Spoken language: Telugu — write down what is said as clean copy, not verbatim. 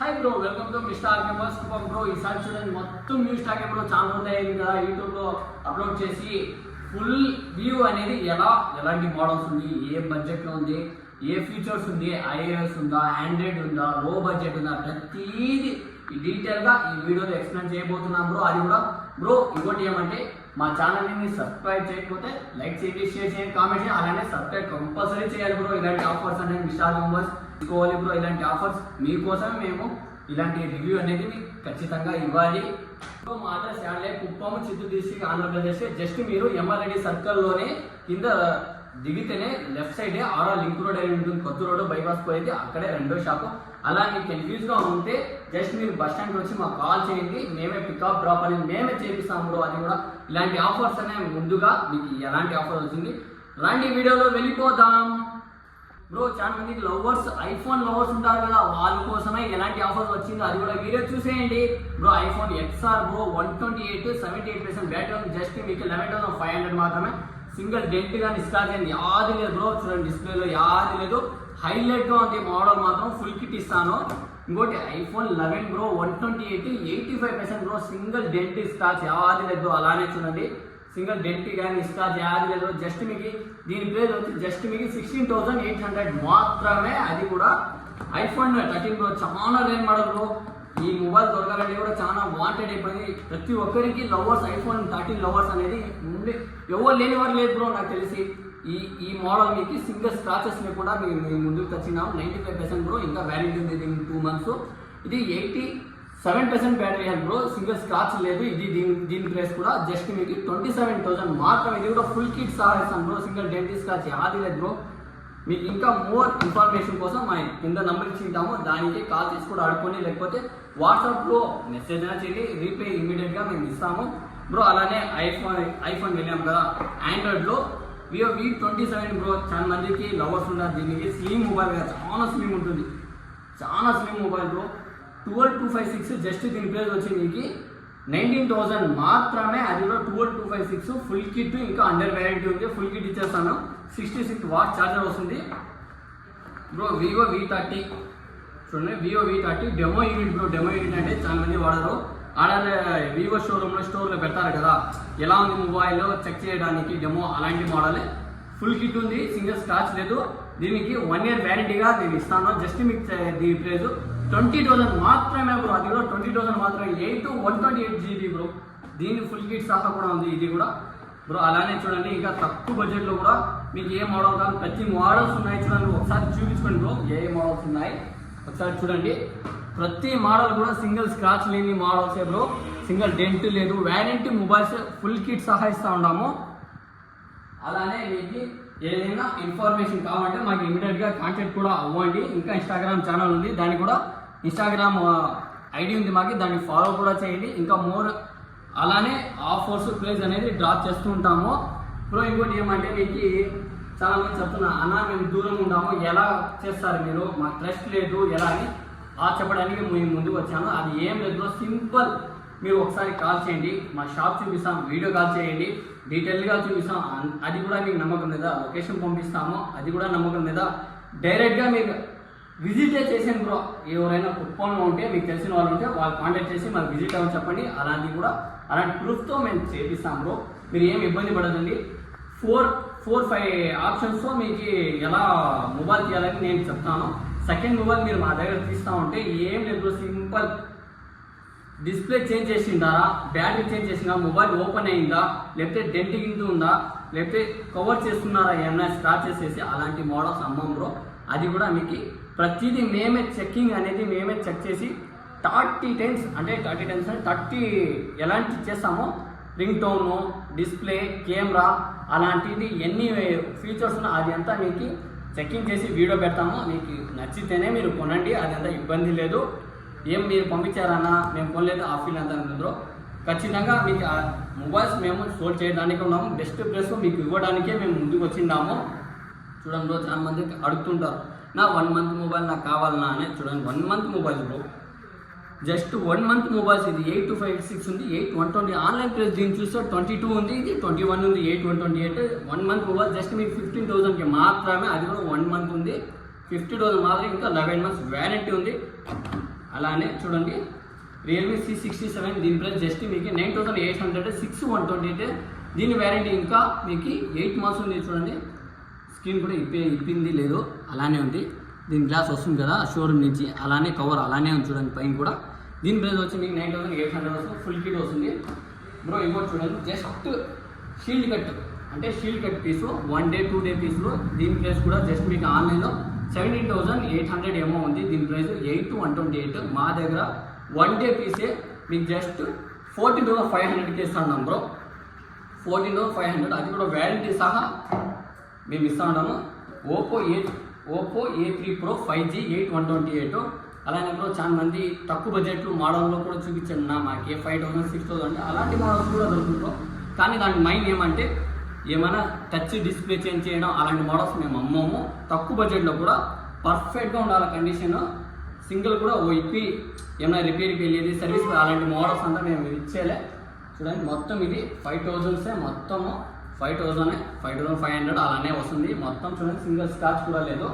Hi bro, welcome to mister gamers bro. ఈసారి చూడండి, మొత్తం న్యూ స్టాక్ బ్రో చాలా రోజులు అయింది కదా యూట్యూబ్లో అప్లోడ్ చేసి ఫుల్ వ్యూ అనేది ఎలాంటి మోడల్స్ ఉంది, ఏ బడ్జెట్లో ఉంది, ఏ ఫీచర్స్ ఉంది, ఐఓఎస్ ఉందా, ఆండ్రాయిడ్ ఉందా, లో బడ్జెట్ ఉందా, ప్రతిదీ డీటెయిల్గా ఈ వీడియోలో ఎక్స్ప్లెయిన్ చేయబోతున్నాం బ్రో. అది కూడా బ్రో ఇంకోటి ఏమంటే మా ఛానల్ని మీరు సబ్స్క్రైబ్ చేయకపోతే లైక్ చేయండి, షేర్ చేయండి, కామెంట్ చేయండి. అలానే సబ్స్క్రైబ్ కంపల్సరీ చేయాలి బ్రో. ఇలాంటి ఆఫర్స్ అనేది మిస్టర్ గేమర్స్ తీసుకోవాలి బ్రో. ఇలాంటి ఆఫర్స్ మీకోసమే మేము ఇలాంటి రివ్యూ అనేది మీకు ఖచ్చితంగా ఇవ్వాలి. మా అడ్రస్ యాడ్లే కుప్పం, చిత్తూరు డిస్ట్రిక్ట్, ఆంధ్రప్రదేశ్. జస్ట్ మీరు ఎంఆర్ఐడి సర్కిల్లోనే కింద దిగితేనే లెఫ్ట్ సైడే ఆర్ఆర్ లింక్ రోడ్ అనేది ఉంటుంది, కొత్త రోడ్ బైపాస్ పోయేది, అక్కడే రెండో షాపు. అలా మీకు కన్ఫ్యూజ్గా ఉంటే జస్ట్ మీరు బస్ స్టాండ్కి వచ్చి మాకు కాల్ చేయండి, మేమే పికప్ డ్రాప్ అనేది మేమే చేపిస్తాం బ్రో. అది కూడా ఇలాంటి ఆఫర్స్ అనేవి ముందుగా మీకు ఎలాంటి ఆఫర్ వచ్చింది రండి వీడియోలో వెళ్ళిపోదాం బ్రో. చాలా మందికి లవర్స్, ఐఫోన్ లవర్స్ ఉంటారు కదా, వాళ్ళ కోసమే ఎలాంటి ఆఫర్స్ వచ్చిందో అది కూడా వీడియో చూసేయండి bro. IPhone XR bro 128 78% battery ఉంది. జస్ట్ మీకు 11,500 మాత్రమే. సింగిల్ డెంట్ కానీ స్క్రాచ్ కానీ యాది లేదు బ్రో. చూడండి డిస్ప్లేలో యాది లేదు, హైలైట్గా ఉంది. మోడల్ మాత్రం ఫుల్ కిట్ ఇస్తాను. ఇంకోటి iPhone 11 bro 128 85% bro. Single dent scratch యాది లేదు. అలానే చూడండి, సింగిల్ డెంట్ కానీ స్క్రాచ్ యాది లేదు. జస్ట్ మీకు దీని ప్రైస్ వచ్చి జస్ట్ మీకు 16,800 మాత్రమే. అది కూడా ఐఫోన్ 13 బ్రో. చాలా రేంజ్ మోడల్ బ్రో. ఈ మొబైల్ దొరకాలంటే కూడా చాలా వాంటెడ్ అయిపోయింది. ప్రతి ఒక్కరికి లవర్స్, ఐఫోన్ 13 లవర్స్ అనేది ఉండే ఎవరు లేని వారు లేదు బ్రో నాకు తెలిసి. ఈ మోడల్ మీకు సింగిల్ స్క్రాచెస్ కూడా మేము ముందుకు వచ్చినాం. 95% బ్రో. ఇంకా వ్యాలిడిటీ ఉంది దీనికి 2 months. ఇది 87% battery health bro. Single scratch లేదు. ఇది దీని ప్రైస్ కూడా జస్ట్ మీకు 27,000 మాత్రమే. ఇది కూడా ఫుల్ కిట్ సహాయిస్తాను బ్రో. సింగిల్ డెంట్ స్క్రాచ్ యాది లేదు బ్రో. మీకు ఇంకా మోర్ ఇన్ఫర్మేషన్ కోసం మా కింద నెంబర్ ఇచ్చింటాము, దానికి కాల్ చేసి కూడా ఆడుకొని, లేకపోతే వాట్సాప్లో మెసేజ్ అయినా చేయండి, రీప్లై ఇమీడియట్గా మేము ఇస్తాము బ్రో. అలానే ఐఫోన్ వెళ్ళాం కదా, ఆండ్రాయిడ్లో వివో V27 బ్రో. చాలా మందికి లవర్స్ ఉన్నారు. దీనికి స్లిమ్ మొబైల్ కదా, చాలా స్లిమ్ ఉంటుంది, చాలా స్లిమ్ మొబైల్ బ్రో. 12256 జస్ట్ దీని ప్రైస్ వచ్చి మీకు 19,000 మాత్రమే. అది కూడా 12256 ఫుల్ కిట్, ఇంకా అండర్ వ్యారంటీ ఉంది. ఫుల్ కిట్ ఇచ్చేస్తాను. 66 వాట్ ఛార్జర్ వస్తుంది బ్రో. వివో V30 చూడండి, Vivo V30 demo unit bro. Demo unit అంటే చాలా మంది వాడరు. ఆడనే వివో స్టోర్లో పెడతారు కదా, ఎలా ఉంది మొబైల్ చెక్ చేయడానికి డెమో, అలాంటి మోడలే. ఫుల్ కిట్ ఉంది, సింగిల్ స్క్రాచ్ లేదు. దీనికి 1 year వ్యారంటీగా నేను ఇస్తాను. జస్ట్ మీకు దీని ప్రైస్ 20,000 మాత్రమే బ్రో. అది కూడా 20,000 మాత్రమే. 128 GB బ్రో. దీని ఫుల్ కిట్ సహా కూడా ఉంది ఇది కూడా బ్రో. అలానే చూడండి, ఇంకా తక్కువ బడ్జెట్లో కూడా మీకు ఏ మోడల్ కాదు, ప్రతి మోడల్స్ ఉన్నాయి. చూడండి, ఒకసారి చూపించుకోండి బ్రో, ఏ మోడల్స్ ఉన్నాయి ఒకసారి చూడండి. ప్రతి మోడల్ కూడా సింగిల్ స్క్రాచ్ లేని మోడల్సే బ్రో. సింగిల్ డెంట్ లేదు. వ్యారంటీ మొబైల్స్ ఫుల్ కిట్ సహా ఇస్తూ ఉన్నాము. అలానే మీకు ఏదైనా ఇన్ఫర్మేషన్ కావాలంటే మాకు ఇమీడియట్గా కాంటాక్ట్ కూడా అవ్వండి. ఇంకా ఇన్స్టాగ్రామ్ ఛానల్ ఉంది, దాన్ని కూడా ఇన్స్టాగ్రామ్ ఐడి ఉంది మాకు, దాన్ని ఫాలో కూడా చేయండి. ఇంకా మోర్ అలానే ఆఫర్స్ ప్రైస్ అనేది డ్రాప్ చేస్తూ ఉంటాము బ్రో. ఇంకోటి ఏమంటే మీకు చాలా మంది చెప్తున్నా, అన్న మేము దూరం ఉన్నాము, ఎలా చేస్తారు మీరు, మాకు ట్రస్ట్ లేదు ఎలా అని చెప్పడానికి మేము ముందుకు వచ్చాను. అది ఏం లేదు, సింపుల్. మీరు ఒకసారి కాల్ చేయండి, మా షాప్ చూపిస్తాం, వీడియో కాల్ చేయండి, డీటెయిల్గా చూపిస్తాం. అది కూడా మీకు నమ్మకం లేదా, లొకేషన్ పంపిస్తాము, అది కూడా నమ్మకం లేదా, డైరెక్ట్గా మీకు విజిటే చేసాను బ్రో. ఎవరైనా కుప్పంలో ఉంటే, మీకు తెలిసిన వాళ్ళు ఉంటే వాళ్ళు కాంటాక్ట్ చేసి మాకు విజిట్ అవ్వని చెప్పండి. అలాంటి ప్రూఫ్తో మేము చేపిస్తాం బ్రో. మీరు ఏమి ఇబ్బంది పడదండి. 4-5 ఆప్షన్స్తో మీకు ఎలా మొబైల్ తీయాలని నేను చెప్తాను. సెకండ్ మొబైల్ మీరు మా దగ్గర తీస్తూ ఉంటే ఏం లేదు, సింపుల్. డిస్ప్లే చేంజ్ చేసిండారా, బ్యాటరీ చేంజ్ చేసిందా, మొబైల్ ఓపెన్ అయిందా, లేకపోతే డెంట్ గింట ఉందా, లేకపోతే కవర్ చేస్తున్నారా, ఏమైనా స్క్రాచ్ చేసేసి, అలాంటి మోడల్స్ అమ్మం బ్రో. అది కూడా మీకు ప్రతిదీ మేమే చెక్కింగ్ అనేది మేమే చెక్ చేసి 30 times అంటే 30 ఎలాంటి చేస్తామో, రింగ్ టోను, డిస్ప్లే, కెమెరా, అలాంటిది ఎన్ని ఫీచర్స్ ఉన్నా అది అంతా మీకు చెక్కింగ్ చేసి వీడియో పెడతాము. మీకు నచ్చితేనే మీరు కొనండి, అది అంతా ఇబ్బంది లేదు. ఏం మీరు పంపించారన్నా మేము కొనలేదు ఆ ఫీల్ అంతా ఉంటుందో, ఖచ్చితంగా మీకు ఆ మొబైల్స్ మేము సోల్డ్ చేయడానికి ఉన్నాము. బెస్ట్ ప్రైస్ మీకు ఇవ్వడానికే మేము ముందుకు వచ్చిన్నాము. చూడండి బ్రో, చాలా మంది అడుగుతుంటారు, నా 1 month మొబైల్ నాకు కావాలన్నా అని. చూడండి, 1 month mobile bro. Just 1 month mobiles. ఇది 8256 ఉంది, 8120 ఆన్లైన్ ప్రైస్. దీన్ని చూస్తే 22 ఉంది, ఇది 21 ఉంది, 8128. 1 month మొబైల్ జస్ట్ మీకు 15,000కి మాత్రమే. అది కూడా 1 month ఉంది, 50,000 మాత్రమే. ఇంకా 11 months వ్యారంటీ ఉంది. అలానే చూడండి రియల్మీ C67 దీని ప్రైస్ జస్ట్ మీకు 9800 6/128. దీని వ్యారంటీ ఇంకా మీకు 8 months ఉంది. చూడండి స్క్రీన్ కూడా ఇప్పింది లేదు, అలానే ఉంది. దీని గ్లాస్ వస్తుంది కదా షోరూమ్ నుంచి, అలానే కవర్ అలానే ఉంది చూడండి పైన కూడా. దీని ప్రైస్ వచ్చి మీకు 9800 వస్తుంది. ఫుల్ కిట్ వస్తుంది బ్రో. ఇంకోటి చూడండి జస్ట్ షీల్డ్ కట్, అంటే షీల్డ్ కట్ పీసు 1 day 2 day పీసులు. దీని ప్రైస్ కూడా జస్ట్ మీకు ఆన్లైన్లో 17,800 ఏమో ఉంది. దీని ప్రైస్ 8,128. మా దగ్గర 1 day పీసే మీకు జస్ట్ 14,500కి ఇస్తాం బ్రో. 14,500 అది కూడా వ్యారంటీ సహా మేము ఇస్తా ఉన్నాము. Oppo A3 Pro 5G 8,128. అలానే బ్రో చాలా మంది తక్కువ బడ్జెట్లు మోడల్లో కూడా చూపించండి నా మాకు 5,000 6,000 అంటే అలాంటి మోడల్స్ కూడా దొరుకుతుందో. కానీ దాని మైండ్ ఏమంటే ఏమైనా టచ్ డిస్ప్లే చేంజ్ చేయడం అలాంటి మోడల్స్ మేము అమ్మము. తక్కువ బడ్జెట్లో కూడా పర్ఫెక్ట్గా ఉండాలి కండిషన్. సింగిల్ కూడా ఇప్పి ఏమైనా రిపేర్కి వెళ్ళేది సర్వీస్ అలాంటి మోడల్స్ అంతా మేము ఇచ్చేలే. చూడండి మొత్తం ఇది 5,000 మొత్తము 5,500 అలానే వస్తుంది మొత్తం. చూడండి సింగిల్ స్క్రాచ్ కూడా లేదు.